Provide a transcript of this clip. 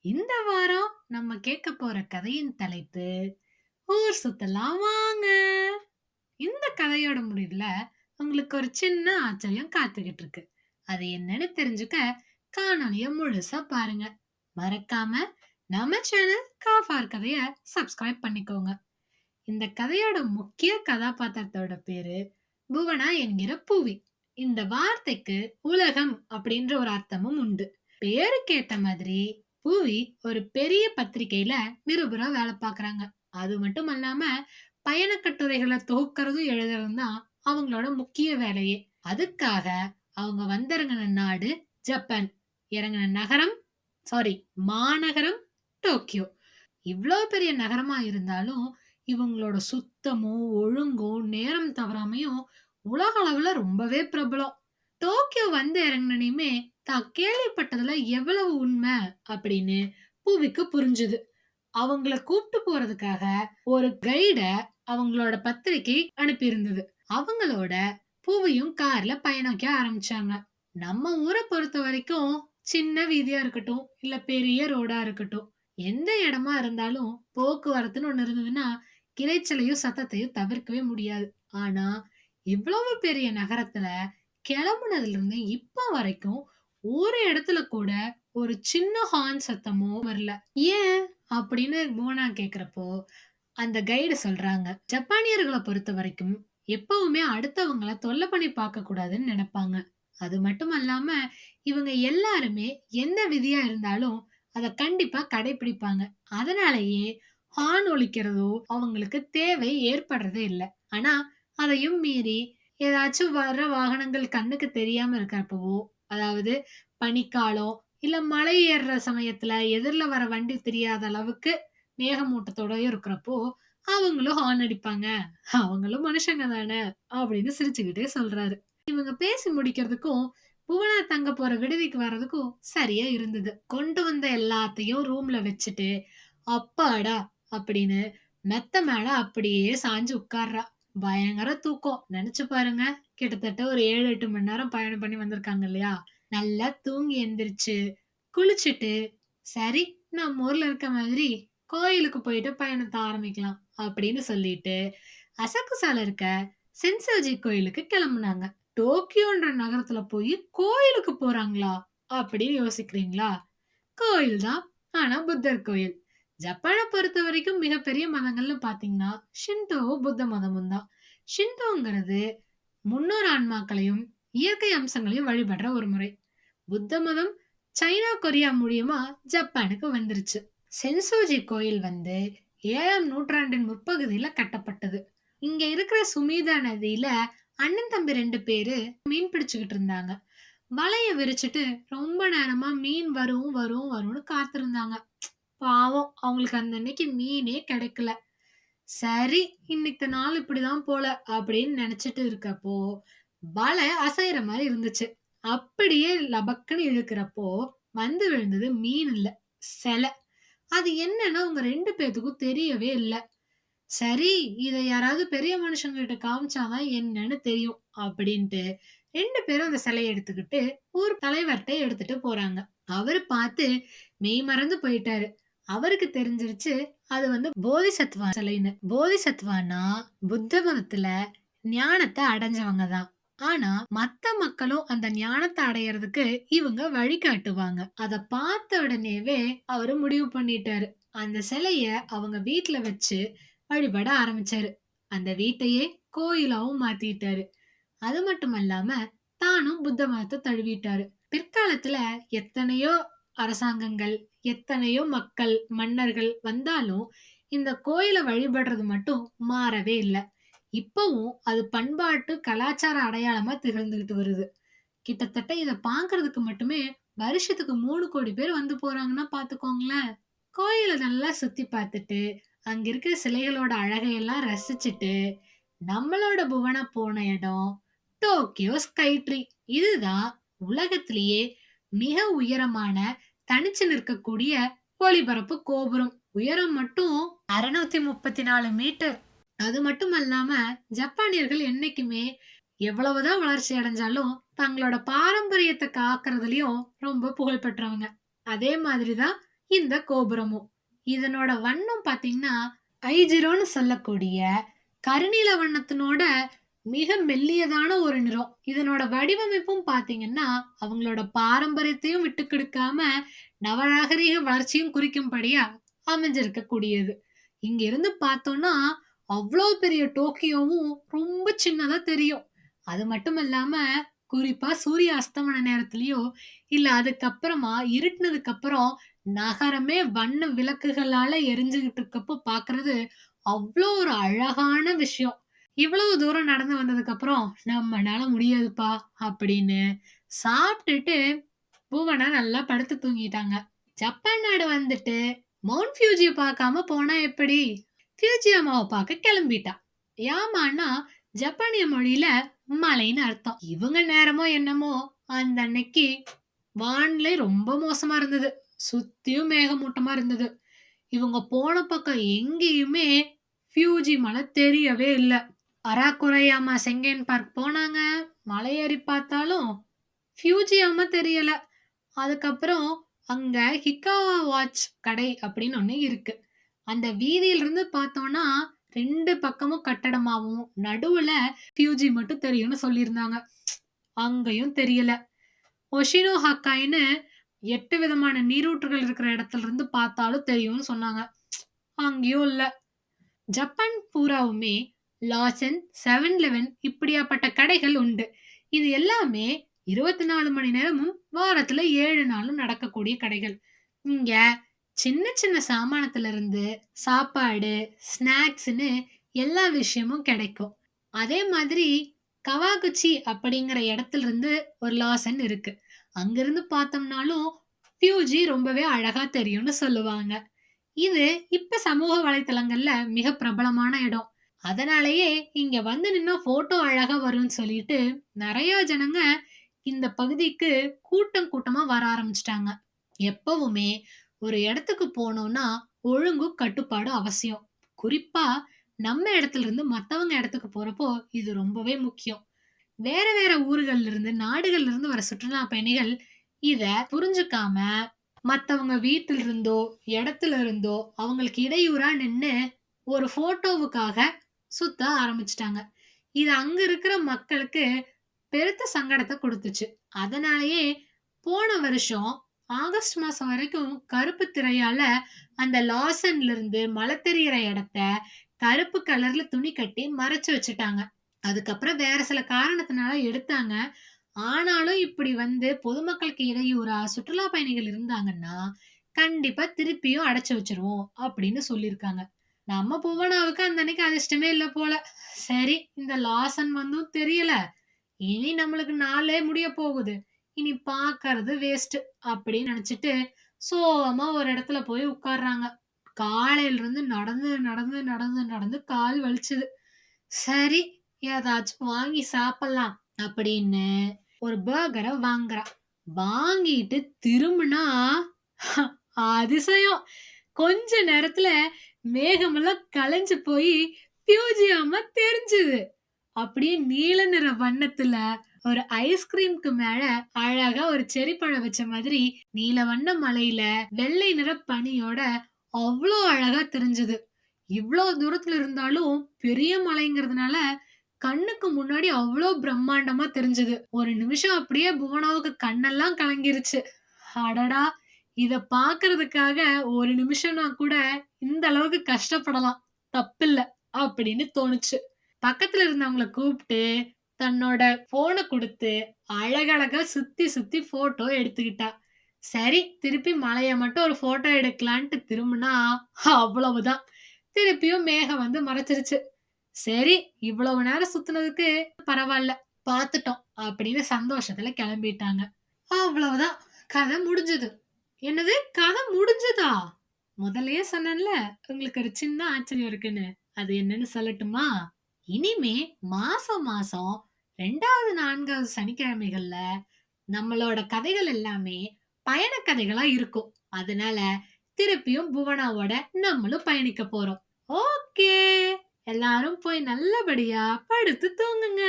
இந்த வாரம் நம்ம கேட்க போற கதையின் தலைப்பு ஊர் சுத்தலாம் வாங்க. இந்த கதையோட முடிவுல உங்களுக்கு ஒரு சின்ன ஆச்சரியம் காத்துக்கிட்டு இருக்கு. அது என்னன்னு தெரிஞ்சுக்க காணொளிய முழுசா பாருங்க. மறக்காம நம்ம சேனல் காஃபார் கதைய சப்ஸ்கிரைப் பண்ணிக்கோங்க. இந்த கதையோட முக்கிய கதாபாத்திரத்தோட பேரு புவனா என்கிற பூவி. இந்த வார்த்தைக்கு உலகம் அப்படின்ற ஒரு அர்த்தமும் உண்டு. பேருக்கு ஏத்த மாதிரி பூவி ஒரு பெரிய பத்திரிக்கையில நிருபரா வேலை பார்க்கறாங்க. அது மட்டும் அல்லாம பயண கட்டுரைகளை தொகுக்கிறதும் எழுதுறதும் தான் அவங்களோட முக்கிய வேலையே. அதுக்காக அவங்க வந்திறங்கின நாடு ஜப்பான். இறங்கின நகரம் மாநகரம் டோக்கியோ. இவ்ளோ பெரிய நகரமா இருந்தாலும் இவங்களோட சுத்தமும் ஒழுங்கும் நேரம் தவறாமையும் உலக அளவுல ரொம்பவே பிரபலம். டோக்கியோ வந்து இறங்கினுமே தான் கேள்விப்பட்டதுல எவ்வளவு உண்மை அப்படின்னு பூவிக்கு புரிஞ்சுது. அவங்கள கூப்பிட்டு போறதுக்காக ஒரு கைட அவங்களோட பத்திரிக்கை அனுப்பியிருந்தது. அவங்களோட பூவியும் கார்ல பயணிக்க ஆரம்பிச்சாங்க. நம்ம ஊரை பொறுத்த வரைக்கும் சின்ன வீதியா இருக்கட்டும் இல்ல பெரிய ரோடா இருக்கட்டும், எந்த இடமா இருந்தாலும் போக்குவரத்துன்னு ஒண்ணு இருந்ததுன்னா இரைச்சலையும் சத்தத்தையும் தவிர்க்கவே முடியாது. ஆனா இவ்வளவு பெரிய நகரத்துல கிளம்புனதுல இருந்து இப்ப வரைக்கும் ஒரு இடத்துல கூட ஒரு சின்ன ஹார்ன் சத்தமோ வரல. ஏன் அப்படின்னு மோனா கேக்குறப்போ அந்த கைடு சொல்றாங்க, ஜப்பானியர்களை பொறுத்த வரைக்கும் எப்பவுமே அடுத்தவங்கள தொல்லை பண்ணி பார்க்க கூடாதுன்னு நினைப்பாங்க. அது மட்டும் அல்லாம இவங்க எல்லாருமே எந்த விதியா இருந்தாலும் அத கண்டிப்பா கடைபிடிப்பாங்க. அதனாலேயே ஹார்ன் ஒலிக்கிறதோ அவங்களுக்கு தேவை ஏற்படுறதே இல்ல. ஆனா அதையும் மீறி ஏதாச்சும் வர்ற வாகனங்கள் கண்ணுக்கு தெரியாம இருக்கிறப்பவோ, அதாவது பனிக்காலம் இல்ல மலை ஏறுற சமயத்துல எதிர்ல வர வண்டி தெரியாத அளவுக்கு மேகமூட்டத்தோடயும் இருக்கிறப்போ அவங்களும் ஹார்ன் அடிப்பாங்க. அவங்களும் மனுஷங்க தானே அப்படின்னு சிரிச்சுக்கிட்டே சொல்றாரு. இவங்க பேசி முடிக்கிறதுக்கும் புவனா தங்க போற விடுதிக்கு வர்றதுக்கும் சரியா இருந்தது. கொண்டு வந்த எல்லாத்தையும் ரூம்ல வச்சுட்டு அப்பாடா அப்படின்னு மெத்த மேல அப்படியே சாஞ்சு உட்கார்றா. பயங்கர தூக்கம். நினைச்சு பாருங்க, கிட்டத்தட்ட ஒரு 7-8 மணி நேரம் பயணம் பண்ணி வந்திருக்காங்க இல்லையா? நல்லா தூங்கி எந்திரிச்சு குளிச்சுட்டு, சரி நம்ம ஊர்ல இருக்க மாதிரி கோயிலுக்கு போயிட்டு பயணத்தை ஆரம்பிக்கலாம் அப்படின்னு சொல்லிட்டு அசகுசால இருக்க சென்சோஜி கோயிலுக்கு கிளம்புனாங்க. டோக்கியோன்ற நகரத்துல போய் கோயிலுக்கு போறாங்களா அப்படின்னு யோசிக்கிறீங்களா? கோயில் தான், ஆனா புத்தர் கோயில். ஜப்பானை பொறுத்த வரைக்கும் மிகப்பெரிய மதங்கள்னு பாத்தீங்கன்னா ஷின்டோவும் புத்த மதமும் தான். ஷின்டோங்கிறது முன்னோர் ஆன்மாக்களையும் இயற்கை அம்சங்களையும் வழிபடுற ஒரு முறை. புத்த மதம் சைனா கொரியா மூலியமா ஜப்பானுக்கு வந்துருச்சு. சென்சோஜி கோயில் வந்து 7ஆம் நூற்றாண்டின் முற்பகுதியில கட்டப்பட்டது. இங்க இருக்கிற சுமீதா நதியில அண்ணன் தம்பி 2 பேரு மீன் பிடிச்சுக்கிட்டு இருந்தாங்க. வலைய விரிச்சிட்டு ரொம்ப நேரமா மீன் வரும் வரும் வரும்னு காத்திருந்தாங்க. பாவம், அவங்களுக்கு அந்த அன்னைக்கு மீனே கிடைக்கல. சரி, இன்னைக்கு நாள் இப்படிதான் போல அப்படின்னு நினைச்சிட்டு இருக்கப்போ வலை அசைற மாதிரி இருந்துச்சு. அப்படியே லபக்குன்னு இழுக்கிறப்போ வந்து விழுந்தது மீன் இல்ல, சிலை. அது என்னன்னா உங்க 2 பேத்துக்கும் தெரியவே இல்ல. சரி, இத யாராவது பெரிய மனுஷங்க கிட்ட காமிச்சாதான் என்னன்னு தெரியும் அப்படின்ட்டு 2 பேரும் அந்த சிலையை எடுத்துக்கிட்டு ஊர் தலைவர்கிட்ட எடுத்துட்டு போறாங்க. அவரு பார்த்து மெய் மறந்து போயிட்டாரு. அவருக்கு தெரிஞ்சிருச்சு அது வந்து போதிசத்வா சிலைன்னு. போதிசத்வானா புத்த மதத்துல ஞானத்தை அடைஞ்சவங்க தான். ஆனா மத்த மக்களும் அந்த ஞானத்தை அடையறதுக்கு இவங்க வழிகாட்டுவாங்க. அத பார்த்த உடனேவே அவரு முடிவு பண்ணிட்டாரு. அந்த சிலைய அவங்க வீட்டுல வச்சு வழிபட ஆரம்பிச்சாரு. அந்த வீட்டையே கோயிலாவும் மாத்திட்டாரு. அது மட்டும் அல்லாம தானும் புத்த மதத்தை தழுவிட்டாரு. பிற்காலத்துல எத்தனையோ அரசாங்கங்கள், எத்தனையோ மக்கள், மன்னர்கள் வந்தாலும் இந்த கோயிலை வழிபடுறது மட்டும் மாறவே இல்லை. இப்பவும் அது பண்பாட்டு கலாச்சார அடையாளமா திகழ்ந்துகிட்டு வருது. கிட்டத்தட்ட இத பாக்குறதுக்கு மட்டுமே வருஷத்துக்கு 3 கோடி பேர் வந்து போறாங்கன்னா பாத்துக்கோங்களேன். கோயிலை நல்லா சுத்தி பார்த்துட்டு அங்க இருக்கிற சிலைகளோட அழகையெல்லாம் ரசிச்சுட்டு நம்மளோட புவனா போன இடம் டோக்கியோ ஸ்கை ட்ரீ. இதுதான் உலகத்திலேயே மிக உயரமான தனிச்சு நிற்கக்கூடிய ஒளிபரப்பு கோபுரம். உயரம் மட்டும் 634 மீட்டர். அது மட்டும் அல்லாம ஜப்பானியர்கள் என்னைக்குமே எவ்வளவுதான் வளர்ச்சி அடைஞ்சாலும் தங்களோட பாரம்பரியத்தை காக்குறதுலயும் ரொம்ப புகழ் பெற்றவங்க. அதே மாதிரிதான் இந்த கோபுரமும். இதனோட வண்ணம் பாத்தீங்கன்னா, ஐஜிரோன்னு சொல்லக்கூடிய கருநீல வண்ணத்தினோட மிக மெல்லியதான ஒரு நிறம். இதனோட வடிவமைப்பும் பாத்தீங்கன்னா, அவங்களோட பாரம்பரியத்தையும் விட்டுக் கொடுக்காம, நவநாகரீக வளர்ச்சியும் குறிக்கும்படியா அமைஞ்சிருக்க கூடியது. இங்க இருந்து பார்த்தோம்னா, அவ்ளோ பெரிய டோக்கியோவும் ரொம்ப சின்னதா தெரியும். அது மட்டும் இல்லாம, குறிப்பா சூரிய அஸ்தமன நேரத்திலயோ, இல்ல அதுக்கப்புறமா இருட்டுனதுக்கு அப்புறம் நகரமே வண்ண விளக்குகளால எரிஞ்சுகிட்டு இருக்கப்போ பார்க்கிறது அவ்ளோ ஒரு அழகான விஷயம். இவ்வளவு தூரம் நடந்து வந்ததுக்கு அப்புறம் நம்மனால முடியாதுப்பா அப்படின்னு சாப்பிட்டுட்டு புவனா நல்லா படுத்து தூங்கிட்டாங்க. ஜப்பான் நாடு வந்துட்டு மவுண்ட் ஃபியூஜிய பார்க்காம போனா எப்படி? ஃபியூஜி அம்மாவை பார்க்க கிளம்பிட்டா. யாமான்னா ஜப்பானிய மொழியில மலைன்னு அர்த்தம். இவங்க நேரமோ என்னமோ அந்த அன்னைக்கு வானிலை ரொம்ப மோசமா இருந்தது. சுத்தியும் மேகமூட்டமா இருந்தது. இவங்க போன பக்கம் எங்கேயுமே ஃபியூஜி மலை தெரியவே இல்ல. அராக்குறையாமா செங்கேன் பார்க் போனாங்க. மலை ஏறி பார்த்தாலும் ஃபியூஜியாமா தெரியல. அதுக்கப்புறம் அங்க ஹிக்காவா வாட்ச் கடை அப்படின்னு ஒண்ணு இருக்கு. அந்த வீதியில இருந்து பார்த்தோம்னா 2 பக்கமும் கட்டடமாவும் நடுவுல ஃபியூஜி மட்டும் தெரியும்னு சொல்லியிருந்தாங்க. அங்கேயும் தெரியல. ஒஷினோ ஹக்காய்ன்னு 8 விதமான நீரூற்றுகள் இருக்கிற இடத்துல இருந்து பார்த்தாலும் தெரியும்னு சொன்னாங்க. அங்கேயும் இல்ல. ஜப்பான் பூராவுமே லாசன், 7-Eleven இப்படியாப்பட்ட கடைகள் உண்டு. இது எல்லாமே 24 மணி நேரமும் வாரத்துல 7 நாளும் நடக்கக்கூடிய கடைகள். இங்க சின்ன சின்ன சாமானத்துல இருந்து சாப்பாடு, ஸ்நாக்ஸ்ன்னு எல்லா விஷயமும் கிடைக்கும். அதே மாதிரி கவாகுச்சி அப்படிங்கிற இடத்துல இருந்து ஒரு லாசன் இருக்கு. அங்கிருந்து பார்த்தோம்னாலும் ஃபியூஜி ரொம்பவே அழகா தெரியும்னு சொல்லுவாங்க. இது இப்ப சமூக வலைத்தளங்கள்ல மிக பிரபலமான இடம். அதனாலேயே இங்க வந்து நின்னா போட்டோ அழகா வரும்னு சொல்லிட்டு நிறைய ஜனங்க இந்த பகுதிக்கு கூட்டம் கூட்டமா வர ஆரம்பிச்சிட்டாங்க. எப்பவுமே ஒரு இடத்துக்கு போனோம்னா ஒழுங்கும் கட்டுப்பாடும் அவசியம். குறிப்பா நம்ம இடத்துல இருந்து மத்தவங்க இடத்துக்கு போறப்போ இது ரொம்பவே முக்கியம். வேற வேற ஊர்கள்ல இருந்து நாடுகள்ல இருந்து வர சுற்றுலா பயணிகள் இத புரிஞ்சுக்காம மத்தவங்க வீட்டில இருந்தோ இடத்துல இருந்தோ அவங்களுக்கு இடையூறா நின்னு ஒரு போட்டோவுக்காக சுத்த ஆரம்பிச்சிட்டாங்க. இது அங்க இருக்கிற மக்களுக்கு பெருத்த சங்கடத்தை கொடுத்துச்சு. அதனாலேயே போன வருஷம் ஆகஸ்ட் மாசம் வரைக்கும் கருப்பு திரையால அந்த லாசன்ல இருந்து மழை தெரியிற இடத்த கருப்பு கலர்ல துணி கட்டி மறைச்சு வச்சுட்டாங்க. அதுக்கப்புறம் வேற சில காரணத்தினால எடுத்தாங்க. ஆனாலும் இப்படி வந்து பொதுமக்களுக்கு இடையூறா சுற்றுலா பயணிகள் இருந்தாங்கன்னா கண்டிப்பா திருப்பியும் அடைச்சு வச்சிருவோம் அப்படின்னு சொல்லியிருக்காங்க. நம்ம புவனாவுக்கு அந்த அன்னைக்கு அதிர்ஷ்டமே இல்ல போல. சரி, இந்த லாசன் வந்தும் தெரியல. இனி நம்மளுக்கு நாளே முடிய போகுது. இனி பாக்கறது வேஸ்ட் அப்படின்னு நினைச்சிட்டு சோகமா ஒரு இடத்துல போய் உட்கார்றாங்க. காலையில இருந்து நடந்து நடந்து நடந்து நடந்து கால் வலிச்சுது. சரி, ஏதாச்சும் வாங்கி சாப்பிடலாம் அப்படின்னு ஒரு பர்கரை வாங்குறா. வாங்கிட்டு திரும்பினா அதிசயம். கொஞ்ச நேரத்துல மேகமெல்லாம் கலைஞ்சு போய் பியூஜியாம தெரிஞ்சுது. அப்படியே நீல நிற வண்ணத்துல ஒரு ஐஸ்கிரீம்க்கு மேல அழகா ஒரு செரி பழம் வச்ச மாதிரி நீல வண்ண மலையில வெள்ளை நிற பனியோட அவ்வளோ அழகா தெரிஞ்சது. இவ்வளோ தூரத்துல இருந்தாலும் பெரிய மலைங்கிறதுனால கண்ணுக்கு முன்னாடி அவ்வளோ பிரம்மாண்டமா தெரிஞ்சது. ஒரு நிமிஷம் அப்படியே புவனாவுக்கு கண்ணெல்லாம் கலங்கிருச்சு. அடடா! இத பாக்குறதுக்காக ஒரு நிமிஷம்னா கூட இந்த அளவுக்கு கஷ்டப்படலாம். தப்பில்ல அப்படின்னு தோணுச்சு. பக்கத்துல இருந்தவங்கள கூப்பிட்டு தன்னோட போன கொடுத்து அழகழகா சுத்தி சுத்தி போட்டோ எடுத்துக்கிட்டா. சரி, திருப்பி மலைய மட்டும் ஒரு போட்டோ எடுக்கலான்ட்டு திரும்பினா அவ்வளவுதான். திருப்பியும் மேகம் வந்து மறைச்சிருச்சு. சரி, இவ்வளவு நேரம் சுத்துனதுக்கு பரவாயில்ல, பாத்துட்டோம் அப்படின்னு சந்தோஷத்துல கிளம்பிட்டாங்க. அவ்வளவுதான், கதை முடிஞ்சது. என்னது, கதை முடிஞ்சதா? முதல்லயே சொன்னேன்ல உங்களுக்கு ஒரு சின்ன ஆச்சரியம் இருக்குன்னு. அது என்னன்னு சொல்லட்டுமா? இனிமே மாசம் மாசம் 2வது 4வது சனிக்கிழமைகள்ல நம்மளோட கதைகள் எல்லாமே பயண கதைகளா இருக்கும். அதனால திருப்பியும் புவனாவோட நம்மளும் பயணிக்க போறோம். ஓகே, எல்லாரும் போய் நல்லபடியா படுத்து தூங்குங்க.